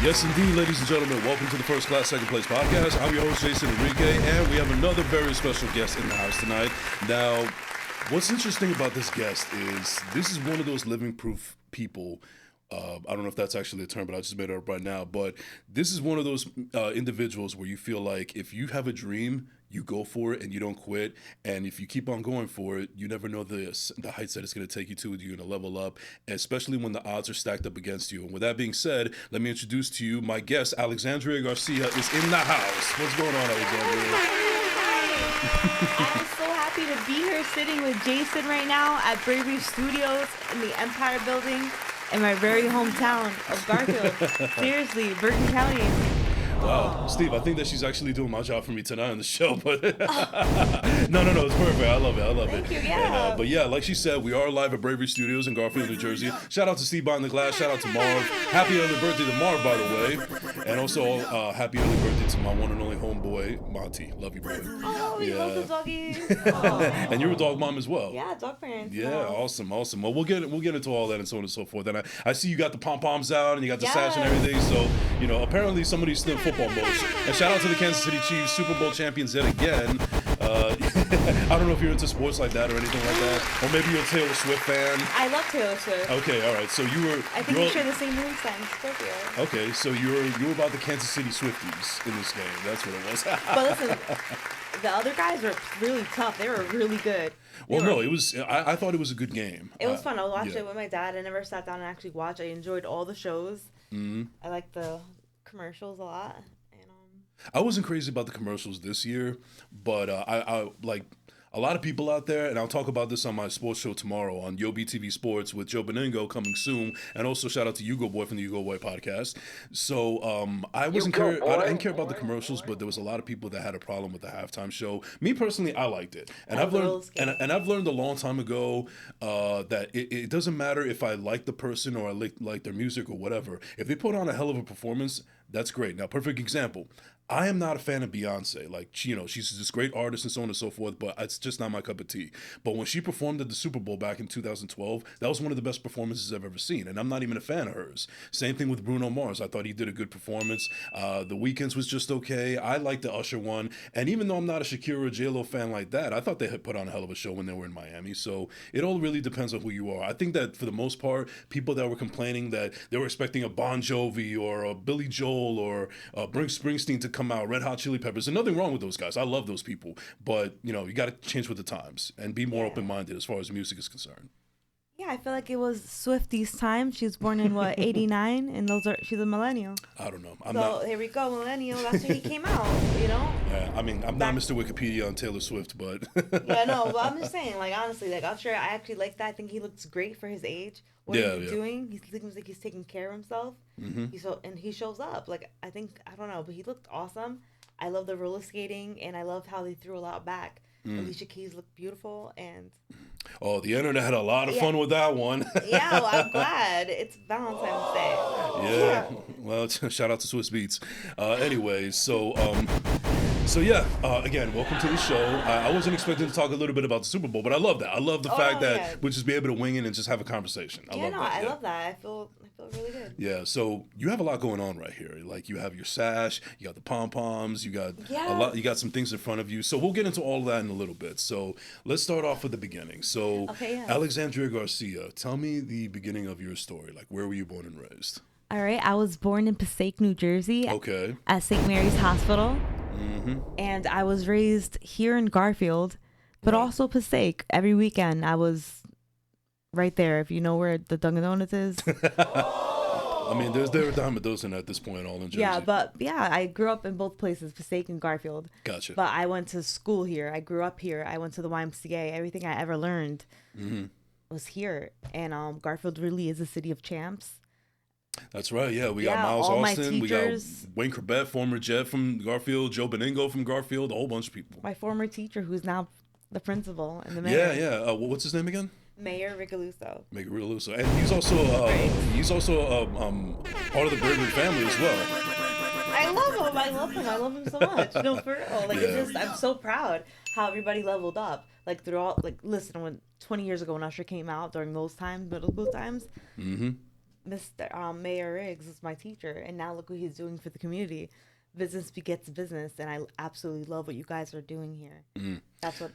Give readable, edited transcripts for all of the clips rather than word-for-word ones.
Yes, indeed, ladies and gentlemen, welcome to the First Class, Second Place podcast. I'm your host, Jason Enrique, and we have another very special guest in the house tonight. Now, what's interesting about this guest is this is one of those living proof people. I don't know if that's actually a term, but I just made it up right now. But this is one of those individuals where you feel like if you have a dream, you go for it and you don't quit. And if you keep on going for it, you never know the heights that it's going to take you to. You're going to level up, especially when the odds are stacked up against you. And with that being said, let me introduce to you my guest, Alexandria Garcia, is in the house. What's going on, Alexandria? I'm so happy to be here sitting with Jason right now at Bravery Studios in the Empire Building in my very hometown of Garfield. Seriously, Bergen County. Wow, Steve, I think that she's actually doing my job for me tonight on the show, but no, it's perfect. I love it. Thank you, yeah. And, but yeah, like she said, we are live at Bravery Studios in Garfield, New Jersey. Shout out to Steve behind the glass. Shout out to Marv. Happy early birthday to Marv, by the way. And also, happy early birthday to my one and only homeboy, Monty. Love you, boy. Oh, we love the doggies. And you're a dog mom as well. Yeah, dog parents. Yeah, awesome. Well, we'll get into all that and so on and so forth. And I see you got the pom-poms out and you got the sash and everything. So, apparently somebody's still in football mode. And shout out to the Kansas City Chiefs, Super Bowl champions yet again. I don't know if you're into sports like that or anything like that, or maybe you're a Taylor Swift fan. I love Taylor Swift. Okay, all right. So you were. I think we share the same moon sign, Scorpio. Okay, so you were about the Kansas City Swifties in this game. That's what it was. But listen, the other guys were really tough. They were really good. It was. I thought it was a good game. It was fun. I watched it with my dad. I never sat down and actually watched. I enjoyed all the shows. Mm-hmm. I liked the commercials a lot. I wasn't crazy about the commercials this year, but I like a lot of people out there, and I'll talk about this on my sports show tomorrow on Yo BTV Sports with Joe Beningo coming soon, and also shout out to Hugo Boy from the Hugo Boy podcast. So I didn't care about the commercials, but there was a lot of people that had a problem with the halftime show. Me personally, I liked it, and I've learned a long time ago that it doesn't matter if I like the person or I like their music or whatever. If they put on a hell of a performance, that's great. Now, perfect example. I am not a fan of Beyonce. Like, she's this great artist and so on and so forth, but it's just not my cup of tea. But when she performed at the Super Bowl back in 2012, that was one of the best performances I've ever seen, and I'm not even a fan of hers. Same thing with Bruno Mars. I thought he did a good performance. The Weeknd's was just okay. I liked the Usher one, and even though I'm not a Shakira or J-Lo fan like that, I thought they had put on a hell of a show when they were in Miami. So it all really depends on who you are. I think that for the most part, people that were complaining that they were expecting a Bon Jovi or a Billy Joel or Bruce Springsteen to come out, Red Hot Chili Peppers. There's nothing wrong with those guys. I love those people. But, you got to change with the times and be more open-minded as far as music is concerned. Yeah, I feel like it was Swifty's time. She was born in, 89? And she's a millennial. I don't know. Here we go, millennial. That's when he came out, Yeah, I mean, I'm not Mr. Wikipedia on Taylor Swift, but... Yeah, no, but I'm just saying, honestly, Usher, I actually like that. I think he looks great for his age. What he's doing, he seems like he's taking care of himself. Mm-hmm. He shows up. I don't know, but he looked awesome. I love the roller skating, and I love how they threw a lot back. Alicia Keys looked beautiful, and... Oh, the internet had a lot of fun with that one. Yeah, well, I'm glad. It's Valentine's Day. Yeah. Well, shout out to Swiss Beats. Anyway, again, welcome to the show. I wasn't expecting to talk a little bit about the Super Bowl, but I love that. I love the fact that we'll just be able to wing it and just have a conversation. I love that. I feel really good. Yeah, so you have a lot going on right here. Like, you have your sash, you got the pom-poms, you got a lot, you got some things in front of you. So we'll get into all of that in a little bit. So let's start off with the beginning. So Alexandria Garcia, tell me the beginning of your story. Like, where were you born and raised? All right, I was born in Passaic, New Jersey. Okay. At St. Mary's Hospital. Mm-hmm. And I was raised here in Garfield, but also Passaic. Every weekend I was right there, if you know where the Dunkin' Donuts is. I mean, there are dime a dozen at this point all in Jersey. Yeah, I grew up in both places, Passaic and Garfield. Gotcha. But I went to school here. I grew up here. I went to the YMCA. Everything I ever learned was here. And Garfield really is a city of champs. That's right. Yeah, we got Miles Austin. We got Wayne Corbett, former Jet from Garfield, Joe Beningo from Garfield, a whole bunch of people. My former teacher, who's now the principal and the mayor. Yeah. What's his name again? Mayor Rigaluso. Mayor Rigaluso, and he's also part of the Bergen family as well. I love him so much. No, for real. It's just, I'm so proud how everybody leveled up. Listen, when 20 years ago when Usher came out during those times, middle school times. Mm-hmm. Mr. Mayor Riggs was my teacher, and now look what he's doing for the community. Business begets business, and I absolutely love what you guys are doing here. That's what.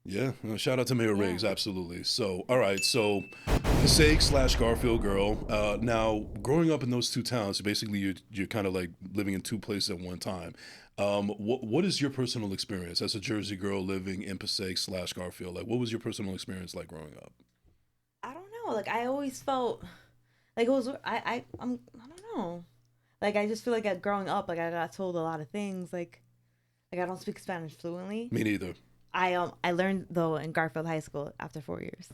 Yeah, shout out to Mayor Riggs, absolutely. So, all right, so Passaic/Garfield girl. Now, growing up in those two towns, basically you're kind of like living in two places at one time. What is your personal experience as a Jersey girl living in Passaic/Garfield? Like, what was your personal experience like growing up? I don't know. Like I always felt like it was. I don't know. Like I just feel like growing up, like I got told a lot of things. Like I don't speak Spanish fluently. Me neither. I learned though in Garfield High School after 4 years.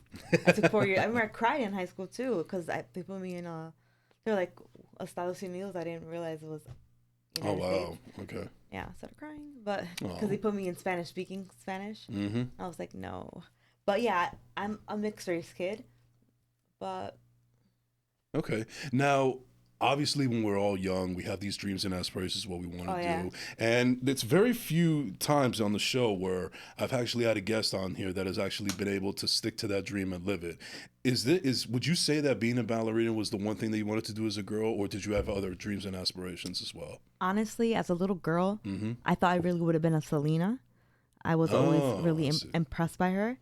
I took 4 years. I remember I cried in high school too because they put me in they're like Estados Unidos. I didn't realize it was Oh United wow. States. Okay. Yeah, I started crying, but because they put me in Spanish speaking Spanish, I was like no. But yeah, I'm a mixed race kid, but Okay. Now, obviously, when we're all young, we have these dreams and aspirations, what we want to do. And it's very few times on the show where I've actually had a guest on here that has actually been able to stick to that dream and live it. Would you say that being a ballerina was the one thing that you wanted to do as a girl, or did you have other dreams and aspirations as well? honestly, as a little girl, I thought I really would have been a Selena. I was always really impressed by her.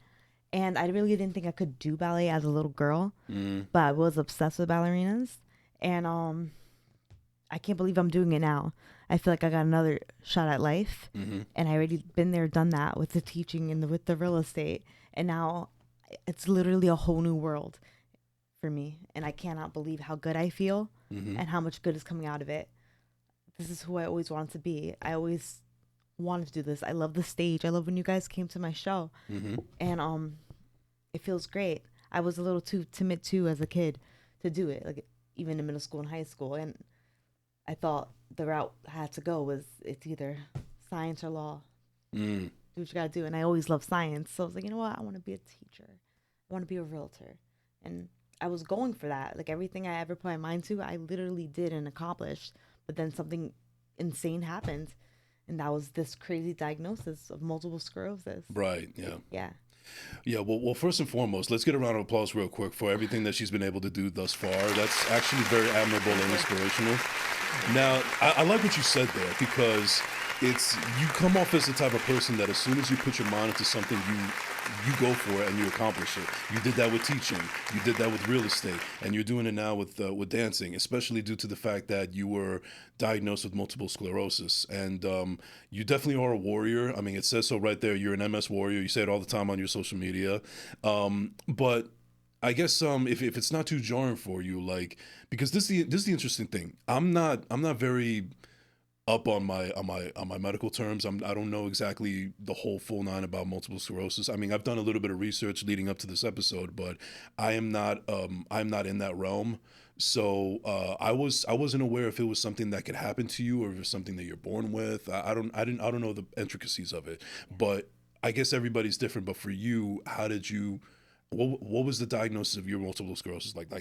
And I really didn't think I could do ballet as a little girl, but I was obsessed with ballerinas. And I can't believe I'm doing it now. I feel like I got another shot at life, and I already been there, done that with the teaching and with the real estate. And now it's literally a whole new world for me. And I cannot believe how good I feel and how much good is coming out of it. This is who I always wanted to be. I always wanted to do this. I love the stage. I love when you guys came to my show, and it feels great. I was a little too timid too as a kid to do it, like even in middle school and high school, and I thought the route I had to go was it's either science or law. Do what you gotta do, and I always loved science, so I was like, you know what, I want to be a teacher. I want to be a realtor, and I was going for that. Like everything I ever put my mind to, I literally did and accomplished. But then something insane happened. And that was this crazy diagnosis of multiple sclerosis. Right. Yeah. Yeah. Yeah. Well, first and foremost, let's get a round of applause real quick for everything that she's been able to do thus far. That's actually very admirable and inspirational. Now, I like what you said there because you come off as the type of person that as soon as you put your mind into something, you go for it and you accomplish it. You did that with teaching, you did that with real estate, and you're doing it now with dancing, especially due to the fact that you were diagnosed with multiple sclerosis. And you definitely are a warrior. I mean, it says so right there. You're an MS warrior. You say it all the time on your social media. But I guess if it's not too jarring for you, like because this is the interesting thing. I'm not very up on my medical terms. I don't know exactly the whole full nine about multiple sclerosis. I mean, I've done a little bit of research leading up to this episode, but I'm not in that realm. So I wasn't aware if it was something that could happen to you or if it's something that you're born with. I don't know the intricacies of it, but I guess everybody's different. But for you, how did you? What was the diagnosis of your multiple sclerosis like?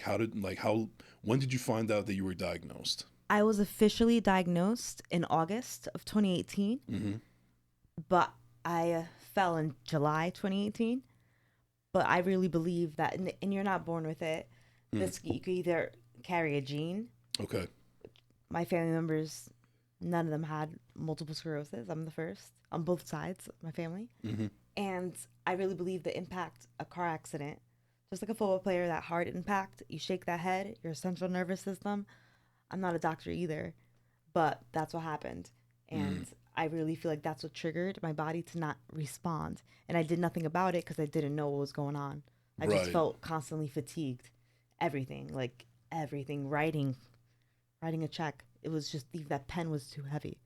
When did you find out that you were diagnosed? I was officially diagnosed in August of 2018, but I fell in July 2018. But I really believe that, and you're not born with it. This you could either carry a gene. Okay. My family members, none of them had multiple sclerosis. I'm the first on both sides of my family. And I really believe the impact, a car accident, just like a football player, that hard impact, you shake that head, your central nervous system. I'm not a doctor either, but that's what happened. And I really feel like that's what triggered my body to not respond. And I did nothing about it because I didn't know what was going on. I just felt constantly fatigued. Everything, writing a check. It was just that pen was too heavy.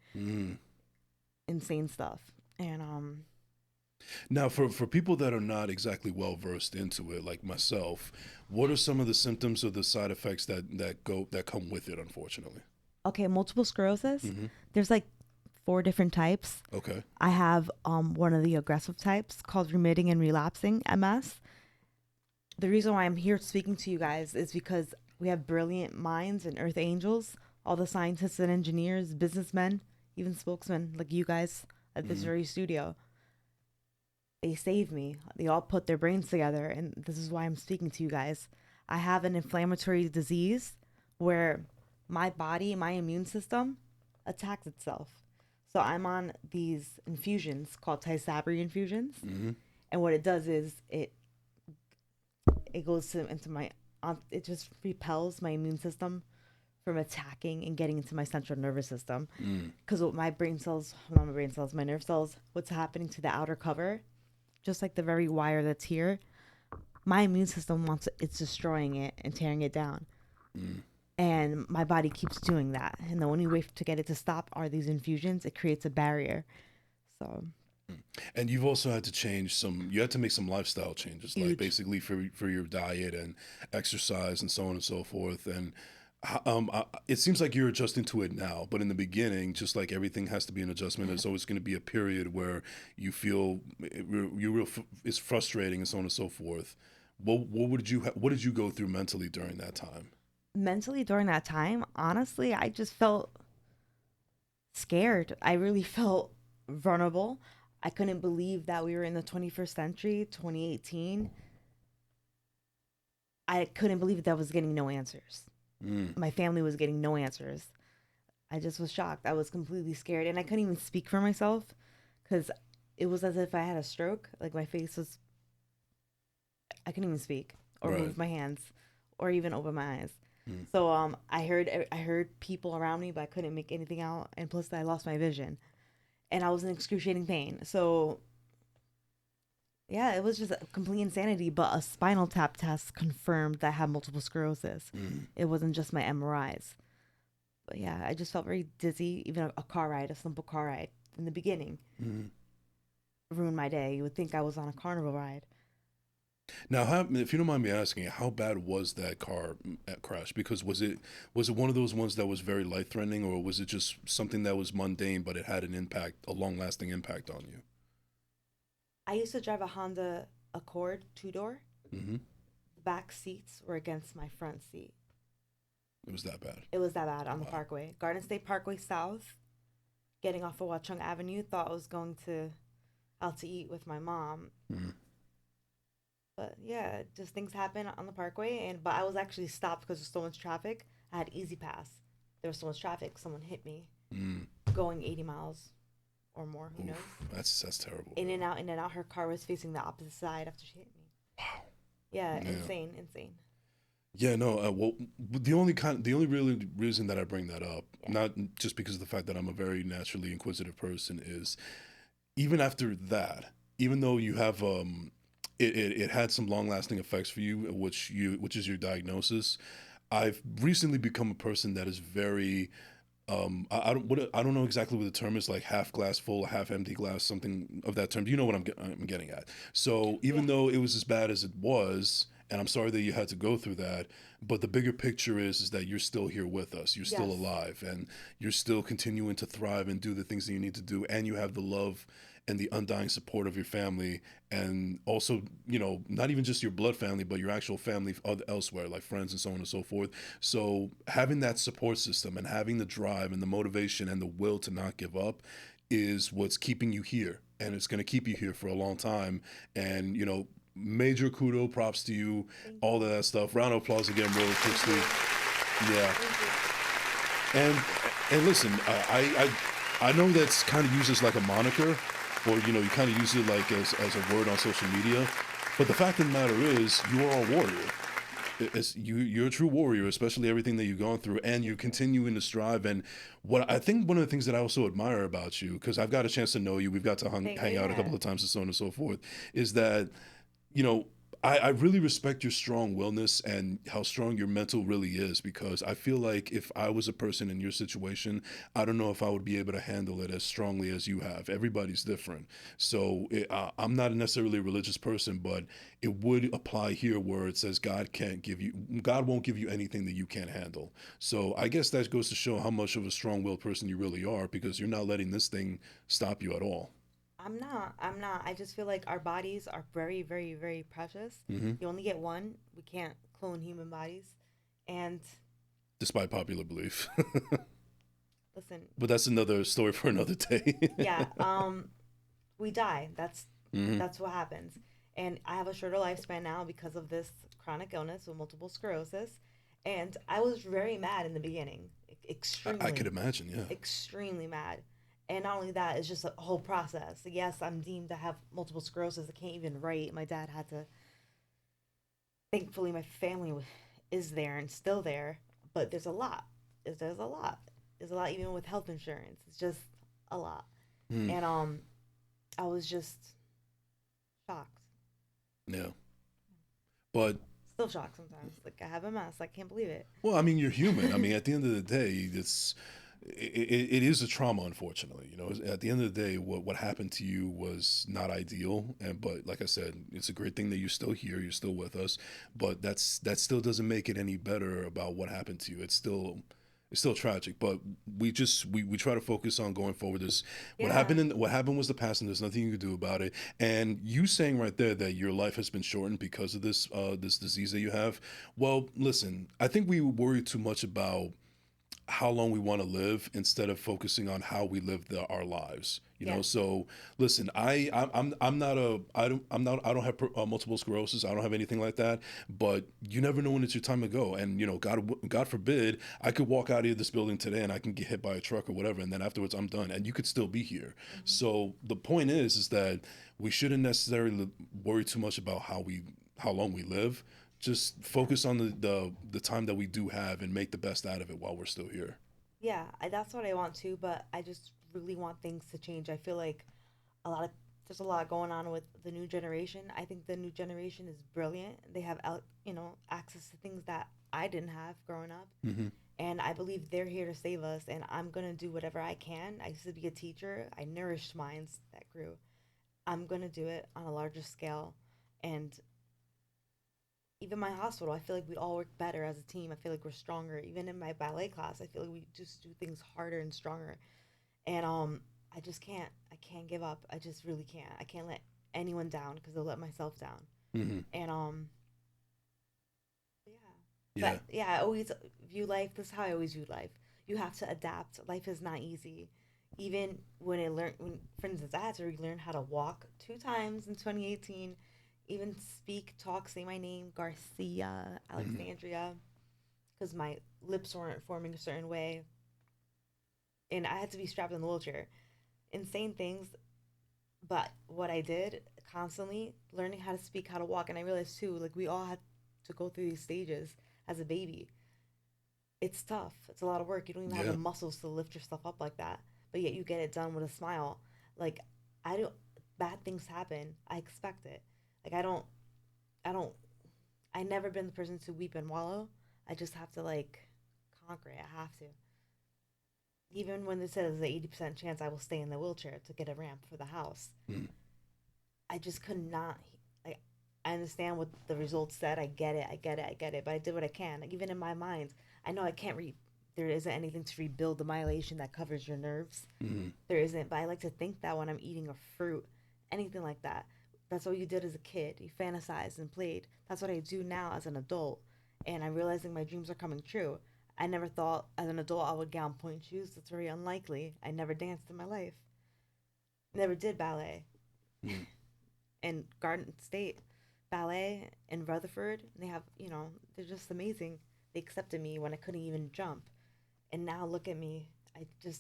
Insane stuff. And now, for people that are not exactly well versed into it, like myself, what are some of the symptoms or the side effects that come with it? Unfortunately. Okay, multiple sclerosis. There's like 4 different types. Okay. I have one of the aggressive types called remitting and relapsing MS. The reason why I'm here speaking to you guys is because we have brilliant minds and earth angels, all the scientists and engineers, businessmen, even spokesmen like you guys at this very studio. They saved me. They all put their brains together, and this is why I'm speaking to you guys. I have an inflammatory disease where my body, my immune system attacks itself. So I'm on these infusions called Tysabri infusions. Mm-hmm. And what it does is it goes into my it just repels my immune system from attacking and getting into my central nervous system. Because what my brain cells, not my brain cells, my nerve cells, what's happening to the outer cover, just like the very wire that's here, my immune system it's destroying it and tearing it down. And my body keeps doing that. And the only way to get it to stop are these infusions. It creates a barrier. So. And you've also had to you had to make some lifestyle changes, Huge. like basically for your diet and exercise and so on and so forth. And it seems like you're adjusting to it now, but in the beginning, just like everything has to be an adjustment, there's always going to be a period where you feel it's frustrating and so on and so forth. What did you go through mentally during that time? Mentally during that time, honestly, I just felt scared. I really felt vulnerable. I couldn't believe that we were in the 21st century, 2018. I couldn't believe that I was getting no answers. My family was getting no answers. I just was shocked. I was completely scared, and I couldn't even speak for myself because it was as if I had a stroke. Like my face was, I couldn't even speak or move my hands or even open my eyes. So I heard people around me, but I couldn't make anything out. And plus, I lost my vision, and I was in excruciating pain. So yeah, it was just complete insanity. But a spinal tap test confirmed that I had multiple sclerosis. It wasn't just my MRIs. But yeah, I just felt very dizzy. Even a car ride, a simple car ride in the beginning, ruined my day. You would think I was on a carnival ride. Now, if you don't mind me asking, how bad was that car crash? Because was it one of those ones that was very life threatening, or was it just something that was mundane but it had a long lasting impact on you? I used to drive a Honda Accord 2-door. Mm-hmm. The back seats were against my front seat. It was that bad. It was that bad on the Parkway, Garden State Parkway South. Getting off of Watchung Avenue, thought I was going out to eat with my mom. But yeah, just things happen on the Parkway, but I was actually stopped because there's so much traffic. I had Easy Pass. There was so much traffic, someone hit me, going 80 miles or more. Who knows? That's terrible. In and out, in and out. Her car was facing the opposite side after she hit me. Wow. Yeah, insane. Yeah, no. Well, the only really reason that I bring that up, not just because of the fact that I'm a very naturally inquisitive person, is even after that, even though you have it had some long lasting effects for you, which is your diagnosis. I've recently become a person that is very I don't know exactly what the term is, like half glass full, half empty glass, something of that term. You know what I'm getting at. So even though it was as bad as it was, and I'm sorry that you had to go through that, but the bigger picture is that you're still here with us. You're still alive, and you're still continuing to thrive and do the things that you need to do, and you have the love and the undying support of your family, and also, not even just your blood family, but your actual family elsewhere, like friends and so on and so forth. So having that support system and having the drive and the motivation and the will to not give up is what's keeping you here, and it's going to keep you here for a long time. And major kudo, props to you, all of that stuff. Round of applause again, real quickly. Yeah. And listen, I know that's kind of used as like a moniker, or you kind of use it like as a word on social media, but the fact of the matter is, you are a warrior. You're a true warrior, especially everything that you've gone through, and you're continuing to strive. And what I think one of the things that I also admire about you, because I've got a chance to know you, we've got to hang out a couple of times and so on and so forth, is that I really respect your strong-willedness and how strong your mental really is, because I feel like if I was a person in your situation, I don't know if I would be able to handle it as strongly as you have. Everybody's different. So I'm not necessarily a religious person, but it would apply here where it says God won't give you anything that you can't handle. So I guess that goes to show how much of a strong-willed person you really are, because you're not letting this thing stop you at all. I'm not. I just feel like our bodies are very, very, very precious. You only get one. We can't clone human bodies. And despite popular belief. Listen. But that's another story for another day. Yeah. We die. That's what happens. And I have a shorter lifespan now because of this chronic illness with multiple sclerosis. And I was very mad in the beginning, I could imagine, yeah. extremely mad. And not only that, it's just a whole process. Yes, I'm deemed to have multiple sclerosis. I can't even write. My dad had to. Thankfully, my family is there and still there, but there's a lot. There's a lot. There's a lot even with health insurance. It's just a lot. Mm. And I was just shocked. Yeah. But Still shocked sometimes. Like I have MS. I can't believe it. well, I mean, you're human. I mean, at the end of the day, it is a trauma, unfortunately. You know, at the end of the day, what happened to you was not ideal. And but like I said, it's a great thing that you're still here, you're still with us. But that still doesn't make it any better about what happened to you. It's still tragic, but we try to focus on going forward. This Yeah. what happened was the past, and there's nothing you can do about it. And you saying right there that your life has been shortened because of this disease that you have. Well, listen, I think we worry too much about how long we want to live instead of focusing on how we live our lives. You know, Yes. so listen, I'm not a I don't have multiple sclerosis. I don't have anything like that. But you never know when it's your time to go. And you know, God forbid, I could walk out of this building today and I can get hit by a truck or whatever, and then afterwards I'm done, and you could still be here. Mm-hmm. So the point is that we shouldn't necessarily worry too much about how long we live. Just Yeah. focus on the time that we do have and make the best out of it while we're still here. Yeah, that's what I want too, but I just really want things to change. I feel like a lot of there's a lot going on with the new generation. I think the new generation is brilliant. They have access to things that I didn't have growing up, Hmm. and I believe they're here to save us. And I'm gonna do whatever I can. I used to be a teacher. I nourished minds that grew. I'm gonna do it on a larger scale, and even my hospital, I feel like we all work better as a team. I feel like we're stronger. Even in my ballet class, I feel like we just do things harder and stronger. And I just can't. I can't give up. I just really can't. I can't let anyone down because I'll let myself down. Hmm. And yeah. Yeah. But yeah, I always view life. This is how I always view life. You have to adapt. Life is not easy. Even when, for instance, I had to relearn how to walk 2 times in 2018. Even speak, talk, say my name, Garcia, Hmm. Alexandria, because my lips weren't forming a certain way, and I had to be strapped in the wheelchair. Insane things, but what I did constantly learning how to speak, how to walk, and I realized too, like we all had to go through these stages as a baby. It's tough. It's a lot of work. You don't even have the Yeah. muscles to lift yourself up like that, but yet you get it done with a smile. Like I don't. Bad things happen. I expect it. Like I don't. I don't. I never been the person to weep and wallow. I just have to like conquer it. I have to. Even when they said there's an 80% chance I will stay in the wheelchair to get a ramp for the house, Mm. I just could not. Like, I understand what the results said. I get it. I get it. I get it. But I did what I can. Like, even in my mind, I know I can't read. There isn't anything to rebuild the myelation that covers your nerves. Hmm. There isn't. But I like to think that when I'm eating a fruit, anything like that, that's what you did as a kid. You fantasized and played. That's what I do now as an adult. And I'm realizing my dreams are coming true. I never thought as an adult I would get on point shoes. That's very unlikely. I never danced in my life. Never did ballet. Mm. And Garden State Ballet in Rutherford, they have, they're just amazing. They accepted me when I couldn't even jump. And now look at me.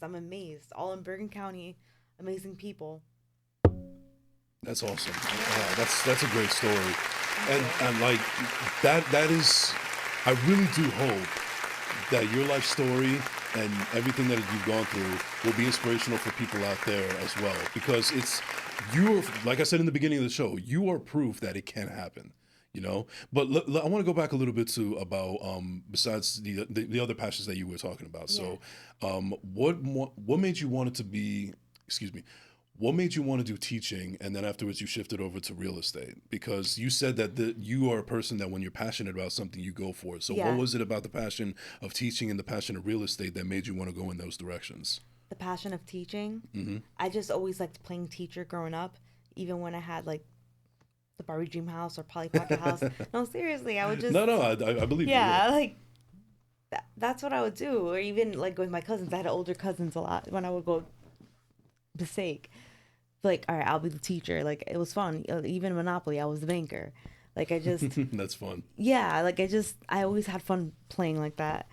I'm amazed. All in Bergen County, amazing people. That's awesome. Yeah. That's a great story, Thank and you. like that is. I really do hope that your life story and everything that you've gone through will be inspirational for people out there as well. Because you're like I said in the beginning of the show, you are proof that it can happen. You know, but I want to go back a little bit to about besides the other passions that you were talking about. Yeah. So, what made you want it to be? Excuse me. What made you want to do teaching, and then afterwards you shifted over to real estate? Because you said that you are a person that when you're passionate about something, you go for it. So what Yeah. was it about the passion of teaching and the passion of real estate that made you want to go in those directions? The passion of teaching. Hmm. I just always liked playing teacher growing up, even when I had like the Barbie Dream House or Polly Pocket House. No, seriously, I would just, No, no, I believe you. Yeah. yeah, like that's what I would do. Or even like with my cousins, I had older cousins a lot when I would go mistake. Like, all right, I'll be the teacher. Like, it was fun. Even Monopoly, I was the banker. Like I just, That's fun. yeah, like I always had fun playing like that.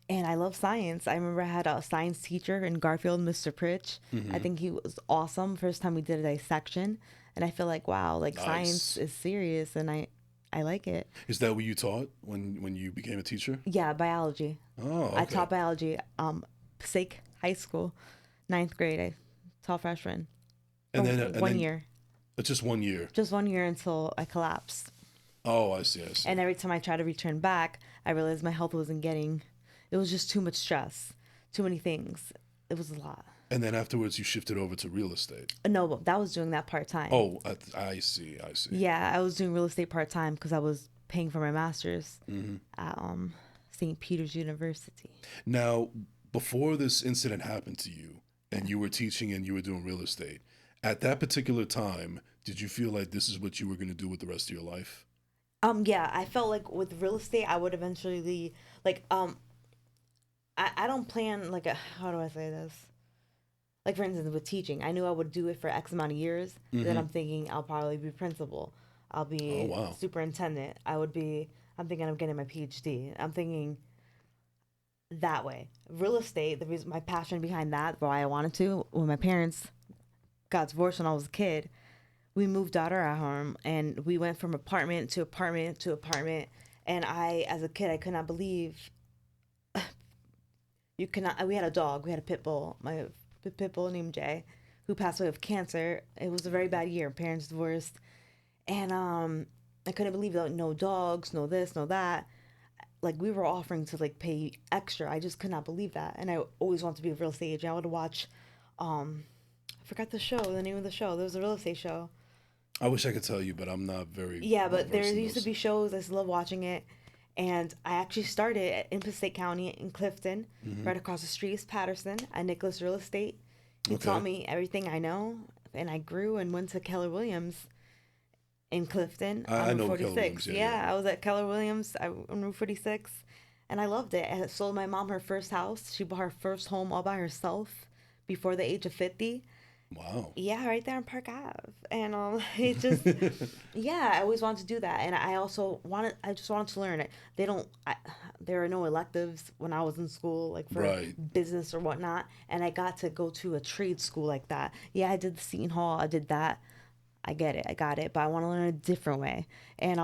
And I love science. I remember I had a science teacher in Garfield, Mr. Pritch. I Hmm. think he was awesome. First time we did a dissection, and I feel like wow, like science Nice. is serious, and I like it. Is that what you taught when you became a teacher? Yeah, biology. Oh, I okay. taught biology. Passaic High School, ninth grade. I taught freshman for And one then year, just 1 year. just 1 year until I collapsed. Oh, I see. I see. And every time I tried to return back, I realized my health wasn't getting. It was just too much stress, too many things. It was a lot. And then afterwards, you shifted over to real estate. No, but that was doing that part time. Oh, I see. I see. Yeah, I was doing real estate part time because I was paying for my master's Hmm. at St. Peter's University. Now, before this incident happened to you, and you were teaching and you were doing real estate, at that particular time, did you feel like this is what you were going to do with the rest of your life? Yeah, I felt like with real estate, I would eventually like I don't plan like how do I say this? Like for instance, with teaching, I knew I would do it for X amount of years. Then Hmm. I'm thinking I'll probably be principal. I'll Oh, be wow. superintendent. I'm thinking I'm getting my PhD. I'm thinking that way. Real estate, the reason my passion behind that, why I wanted to, when my parents got divorced when I was a kid, we moved out of our home and we went from apartment to apartment to apartment. And I, as a kid, I could not believe you cannot. We had a dog. We had a pit bull. My pit bull named Jay, who passed away of cancer. It was a very bad year. Parents divorced, and I couldn't believe that no dogs, no this, no that. Like we were offering to like pay extra. I just could not believe that. And I always wanted to be a real estate agent. I would watch. I forgot the name of the show. There was a real estate show. I wish I could tell you, but I'm not very Yeah, well but there versed in used to those. be shows. I still love watching it. And I actually started in Passaic County in Clifton, Hmm. right across the street is Patterson at Nicholas Real Estate. He taught Okay. me everything I know, and I grew and went to Keller Williams in Clifton on I Route know Keller Williams. 46. Yeah, yeah. Yeah, I was at Keller Williams on Route 46, and I loved it. I sold my mom her first house. She bought her first home all by herself before the age of 50. Wow. Yeah, right there on Park Ave. And it just, yeah, I always wanted to do that. And I just wanted to learn it. There are no electives when I was in school, like for Right. business or whatnot. And I got to go to a trade school like that. Yeah, I did the Seton Hall, I did that. I get it, I got it, but I want to learn a different way. And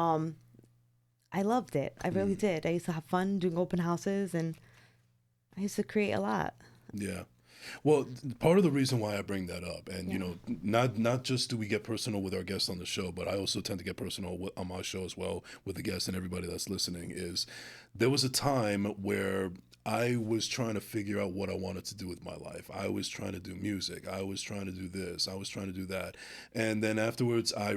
I loved it. I really Mm. did. I used to have fun doing open houses and I used to create a lot. Yeah. Well, part of the reason why I bring that up, and Yeah. not just do we get personal with our guests on the show, but I also tend to get personal on my show as well with the guests and everybody that's listening. Is there was a time where I was trying to figure out what I wanted to do with my life. I was trying to do music. I was trying to do this. I was trying to do that. And then afterwards, at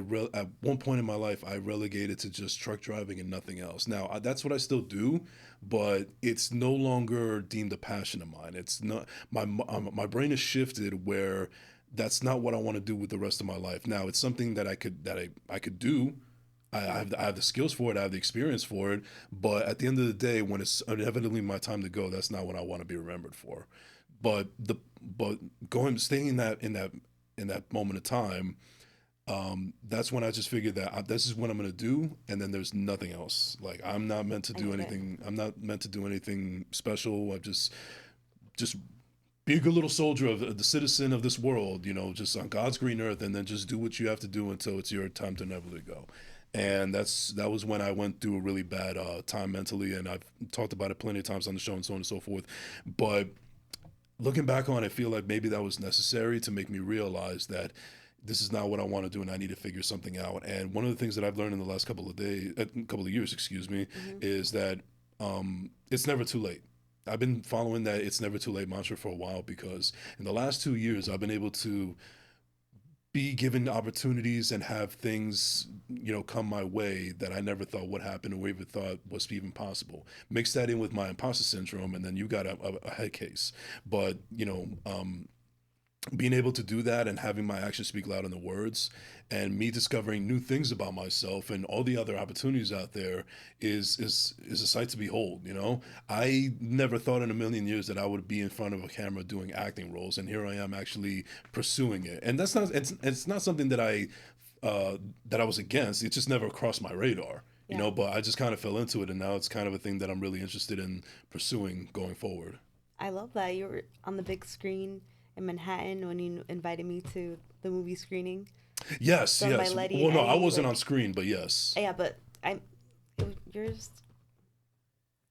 one point in my life, I relegated to just truck driving and nothing else. Now, that's what I still do, but it's no longer deemed a passion of mine. It's not my brain has shifted where that's not what I want to do with the rest of my life. Now, it's something that I could do. I have the skills for it. I have the experience for it. But at the end of the day, when it's inevitably my time to go, that's not what I want to be remembered for. But going staying in that moment of time, that's when I just figured that this is what I'm gonna do, and then there's nothing else. Like I'm not meant to I do get it. anything. I'm not meant to do anything special. I just be a good little soldier of the citizen of this world. Just on God's green earth, and then just do what you have to do until it's your time to inevitably go. And that was when I went through a really bad time mentally, and I've talked about it plenty of times on the show and so on and so forth. But looking back on it, I feel like maybe that was necessary to make me realize that this is not what I want to do, and I need to figure something out. And one of the things that I've learned in the last couple of years, excuse me, Hmm. is that it's never too late. I've been following that it's never too late mantra for a while because in the last 2 years I've been able to be given opportunities and have things come my way that I never thought would happen or even thought was even possible. Mix that in with my imposter syndrome, and then you got a head case. But being able to do that and having my actions speak louder than the words, and me discovering new things about myself and all the other opportunities out there is a sight to behold. I never thought in a million years that I would be in front of a camera doing acting roles, and here I am actually pursuing it. And that's not it's not something that I that I was against. It just never crossed my radar, you know, but I just kind of fell into it, and now it's kind of a thing that I'm really interested in pursuing going forward. I love that you were on the big screen in Manhattan when you invited me to the movie screening. Yes, yes. Well, no, I wasn't on screen, but yes. Yeah, but you're just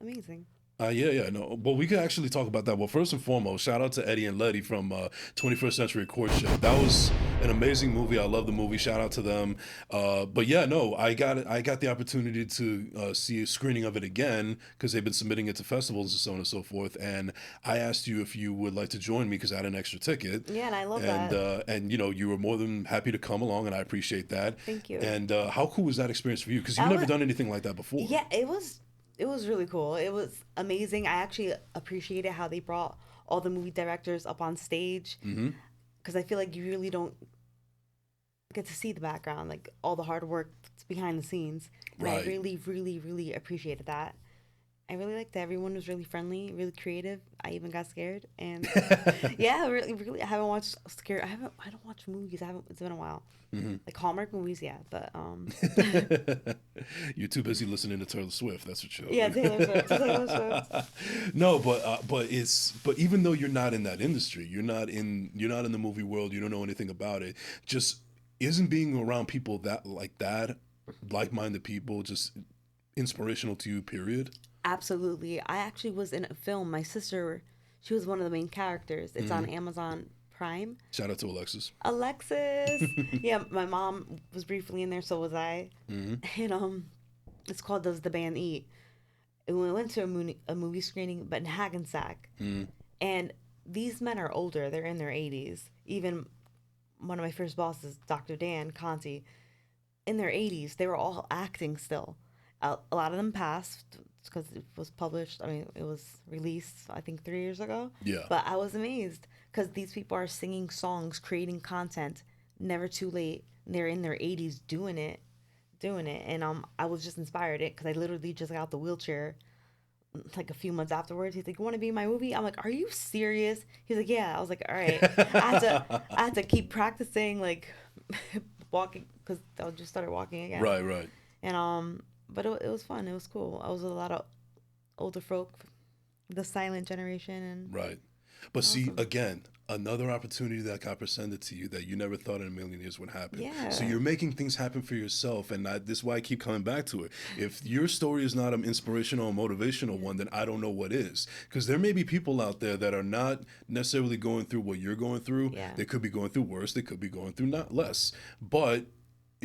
amazing. No. Well, we could actually talk about that. Well, first and foremost, shout out to Eddie and Letty from 21st Century Courtship. That was an amazing movie. I love the movie. Shout out to them. But yeah, no, I got the opportunity to see a screening of it again because they've been submitting it to festivals and so on and so forth. And I asked you if you would like to join me because I had an extra ticket. Yeah, and I love that. And you know, you were more than happy to come along, and I appreciate that. Thank you. And how cool was that experience for you? Because you've never done anything like that before. Yeah, it was really cool. It was amazing. I actually appreciated how they brought all the movie directors up on stage because I feel like you really don't get to see the background, like all the hard work that's behind the scenes. And I really, really, really appreciated that. I really liked that. Everyone was really friendly, really creative. I even got scared, and yeah, really, really. I haven't watched scare. I don't watch movies. It's been a while. Like Hallmark movies, yeah, but you're too busy listening to Taylor Swift. That's what you're. Yeah, Taylor Swift. No, but even though you're not in that industry, you're not in the movie world. You don't know anything about it. Just isn't being around people that like-minded people, just inspirational to you. Period. Absolutely. I actually was in a film. My sister, she was one of the main characters. It's on Amazon Prime. Shout out to Alexis. Yeah, my mom was briefly in there, so was I. And it's called Does the Band Eat? And we went to a movie screening, but in Hackensack. And these men are older. They're in their 80s. Even one of my first bosses, Dr. Dan Conti, in their 80s, they were all acting still. A lot of them passed because it was published. I mean, it was released, I think, 3 years ago. Yeah. But I was amazed because these people are singing songs, creating content, never too late. They're in their 80s doing it. And I was just inspired because I literally just got out the wheelchair like a few months afterwards. He's like, "You want to be in my movie?" I'm like, "Are you serious?" He's like, "Yeah." I was like, "All right." I had to keep practicing, like, walking because I just started walking again. Right. And but it was fun. It was cool. I was with a lot of older folk, the silent generation, and right. But see, again, another opportunity that got presented to you that you never thought in a million years would happen. Yeah. So you're making things happen for yourself, and this is why I keep coming back to it. If your story is not an inspirational or motivational one, then I don't know what is. Because there may be people out there that are not necessarily going through what you're going through. Yeah. They could be going through worse. They could be going through not less. But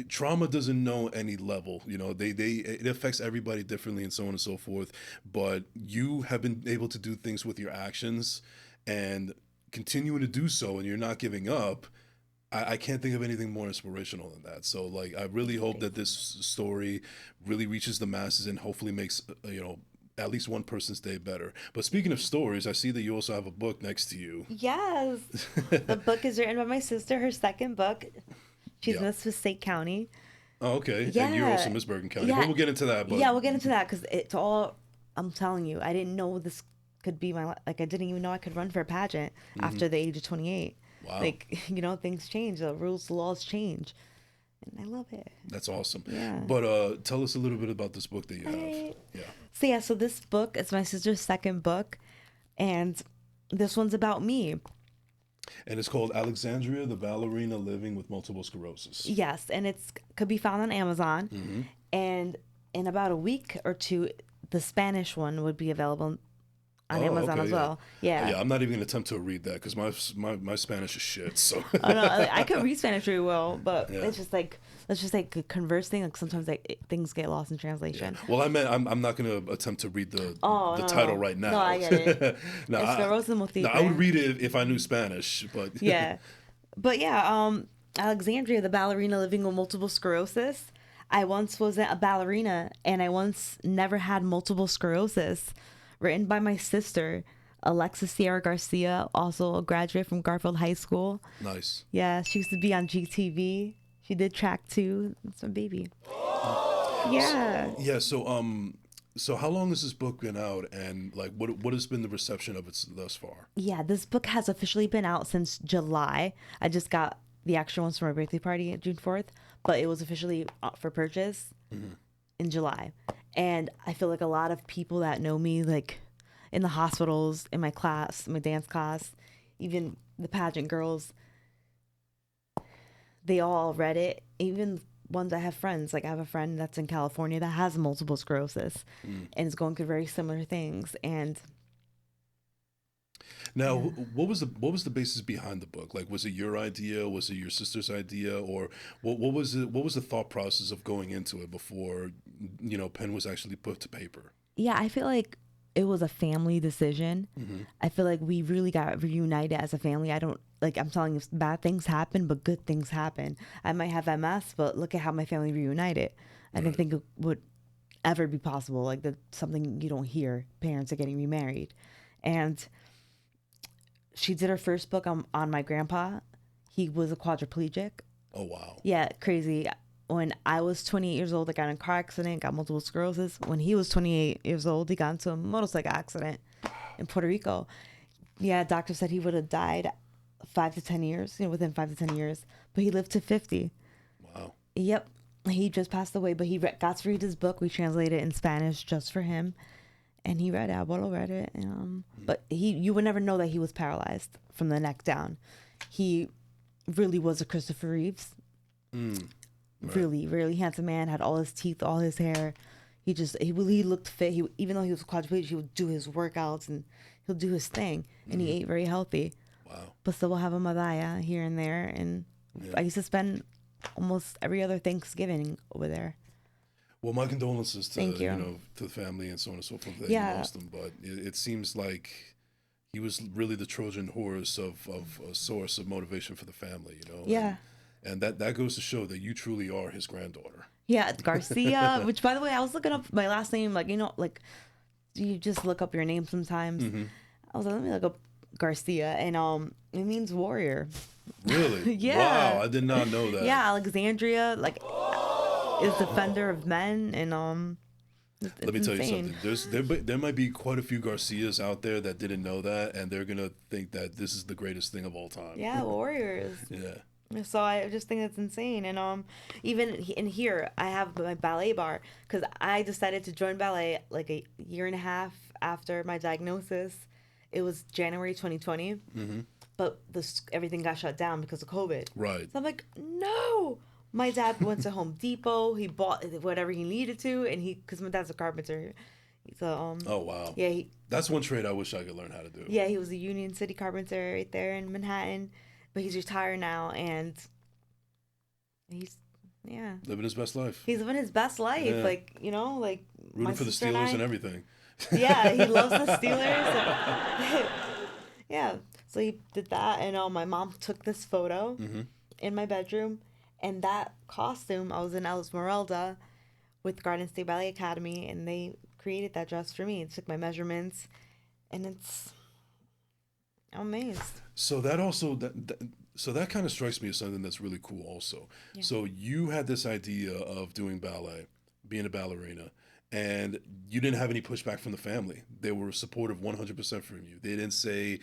trauma doesn't know any level, you know. It affects everybody differently and so on and so forth. But you have been able to do things with your actions and continuing to do so, and you're not giving up. I can't think of anything more inspirational than that. So, like, I really hope that this story really reaches the masses and hopefully makes at least one person's day better. But speaking of stories, I see that you also have a book next to you. Yes, the book is written by my sister. Her second book. She's Miss County. Oh, okay. Yeah. And you're also Miss Bergen County. But we'll get into that. But yeah, we'll get into that because it's all. I'm telling you, I didn't know this could be I didn't even know I could run for a pageant after the age of 28. Wow. Like, things change. The rules, the laws change. And I love it. That's awesome. Yeah. But tell us a little bit about this book that you have. Yeah. So this book is my sister's second book. And this one's about me. And it's called Alexandria, the ballerina living with multiple sclerosis. Yes, and it's could be found on Amazon. And in about a week or two, the Spanish one would be available on Amazon as well. Yeah. I'm not even going to attempt to read that because my Spanish is shit. So. Oh, no, I could read Spanish really well, but it's just let's just conversing. Like sometimes things get lost in translation. Yeah. Well, I'm not going to attempt to read the title right now. No, I get it. I would read it if I knew Spanish, but yeah, Alexandria, the ballerina living with multiple sclerosis. I once wasn't a ballerina, and I once never had multiple sclerosis. Written by my sister, Alexandria Garcia, also a graduate from Garfield High School. Nice. Yeah, she used to be on GTV. She did track too. That's my baby. Yeah. Yeah. So how long has this book been out, and like what has been the reception of it thus far? Yeah, this book has officially been out since July. I just got the extra ones for my birthday party at June 4th. but it was officially for purchase in July. And I feel like a lot of people that know me, like in the hospitals, in my class, my dance class, even the pageant girls, they all read it. Even ones I have friends, like I have a friend that's in California that has multiple sclerosis and is going through very similar things. And now, what was the basis behind the book? Like, was it your idea? Was it your sister's idea? Or what was it? What was the thought process of going into it before, pen was actually put to paper? Yeah, I feel like it was a family decision. I feel like we really got reunited as a family. I'm telling you, bad things happen, but good things happen. I might have MS, but look at how my family reunited. I didn't think it would ever be possible. Like, that's something you don't hear. Parents are getting remarried. And she did her first book on my grandpa. He was a quadriplegic. Oh, wow. Yeah, crazy. When I was 28 years old, I got in a car accident, got multiple sclerosis. When he was 28 years old, he got into a motorcycle accident in Puerto Rico. Yeah, doctor said he would have died 5 to 10 years, within 5 to 10 years. But he lived to 50. Wow. Yep. He just passed away, but he got to read his book. We translated it in Spanish just for him. And he read it. Abuelo read it. But you would never know that he was paralyzed from the neck down. He really was a Christopher Reeves. Right. Really, really handsome man. Had all his teeth, all his hair. He looked fit. Even though he was quadriplegic, he would do his workouts and he'll do his thing. And he ate very healthy. Wow. But still will have a medalla here and there. And I used to spend almost every other Thanksgiving over there. Well, my condolences to to the family and so on and so forth that you lost him. But it seems like he was really the Trojan horse of a source of motivation for the family. Yeah. And that goes to show that you truly are his granddaughter. Yeah, Garcia. Which, by the way, I was looking up my last name. Like, you just look up your name sometimes. I was like, let me look up Garcia, and it means warrior. Really? Yeah. Wow, I did not know that. Yeah, Alexandria is defender of men, and let me tell you something. There might be quite a few Garcias out there that didn't know that, and they're gonna think that this is the greatest thing of all time. Yeah, warriors. Yeah. So I just think it's insane, and even in here I have my ballet bar because I decided to join ballet like a year and a half after my diagnosis. It was January 2020, but everything got shut down because of COVID. Right. So I'm like, no. My dad went to Home Depot. He bought whatever he needed to, and because my dad's a carpenter. So oh wow. Yeah. That's one trade I wish I could learn how to do. Yeah, he was a Union City carpenter right there in Manhattan, but he's retired now, and he's living his best life. He's living his best life, rooting for the Steelers and everything. Yeah, he loves the Steelers. Yeah, so he did that, and my mom took this photo in my bedroom. And that costume, I was in Esmeralda with Garden State Ballet Academy, and they created that dress for me. It took my measurements, and I'm amazed. So that also that kind of strikes me as something that's really cool. Also, so you had this idea of doing ballet, being a ballerina, and you didn't have any pushback from the family. They were supportive 100% from you. They didn't say,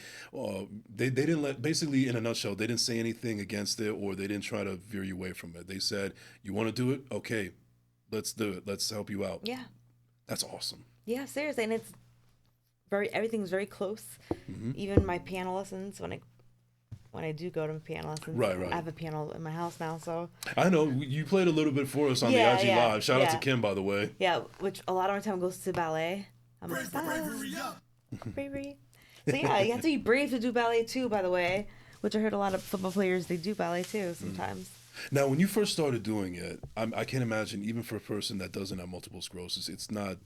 they didn't basically in a nutshell, they didn't say anything against it, or they didn't try to veer you away from it. They said, you want to do it? Okay, let's do it. Let's help you out. Yeah. That's awesome. Yeah, seriously. And everything's very close. Even my piano lessons, when I do go to piano lessons, right. I have a piano in my house now, so. I know, you played a little bit for us on the IG Live. Shout out to Kim, by the way. Yeah, which a lot of my time goes to ballet. I'm obsessed. Bravery. So yeah, you have to be brave to do ballet too, by the way, which I heard a lot of football players, they do ballet too sometimes. Now, when you first started doing it, I can't imagine, even for a person that doesn't have multiple sclerosis, it's not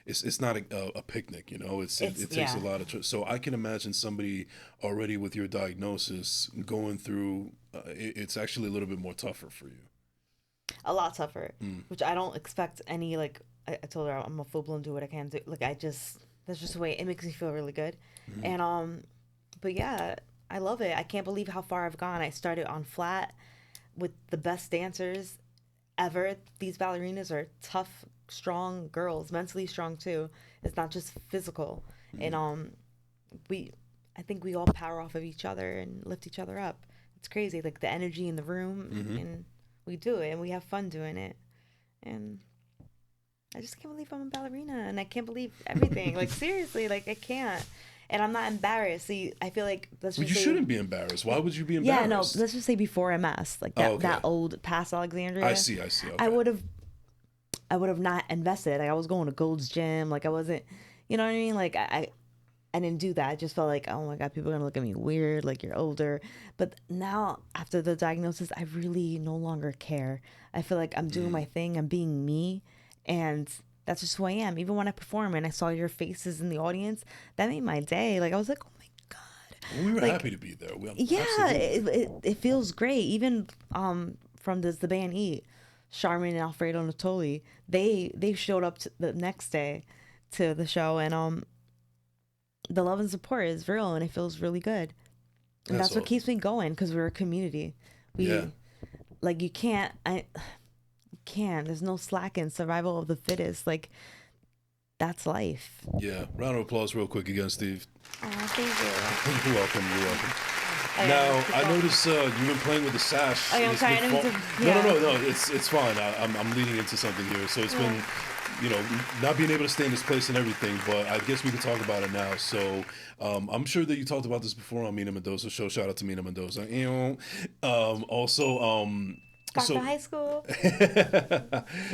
a picnic, it takes a lot of so I can imagine somebody already with your diagnosis going through it's actually a little bit more tougher for you. A lot tougher, which I don't expect any, like I told her I'm a full-blown do what I can do. Like that's just the way it makes me feel really good. And but yeah, I love it. I can't believe how far I've gone. I started on flat with the best dancers ever. These ballerinas are tough, strong girls, mentally strong too. It's not just physical. And I think we all power off of each other and lift each other up. It's crazy, like the energy in the room, and we do it and we have fun doing it. And I just can't believe I'm a ballerina, and I can't believe everything. Like, seriously, like, I can't. And I'm not embarrassed. See, I feel like, let's just But you say, shouldn't be embarrassed. Why would you be embarrassed? yeah, no, let's just say before MS, like that, that old past Alexandria. I see. Okay. I would have not invested. Like, I was going to Gold's Gym. Like, I wasn't, you know what I mean? Like, I didn't do that. I just felt like, oh my God, people are going to look at me weird, like you're older. But now, after the diagnosis, I really no longer care. I feel like I'm doing my thing. I'm being me. And that's just who I am. Even when I perform and I saw your faces in the audience, that made my day. Like, I was like, oh my God. We were like, happy to be there. It feels great. Even from the band Eat, Charmin and Alfredo Natoli, they showed up the next day to the show, and the love and support is real, and it feels really good. And that's what keeps me going, because we're a community. Like, you can't, there's no slack in survival of the fittest. Like, that's life. Yeah. Round of applause real quick again, Steve. Oh, thank you. You're welcome. Now, I noticed you've been playing with the sash. Oh, yeah, I'm sorry. No. It's fine. I'm leading into something here. So it's been, not being able to stay in this place and everything, but I guess we can talk about it now. So I'm sure that you talked about this before on Mina Mendoza's show. Shout out to Mina Mendoza. Back to high school.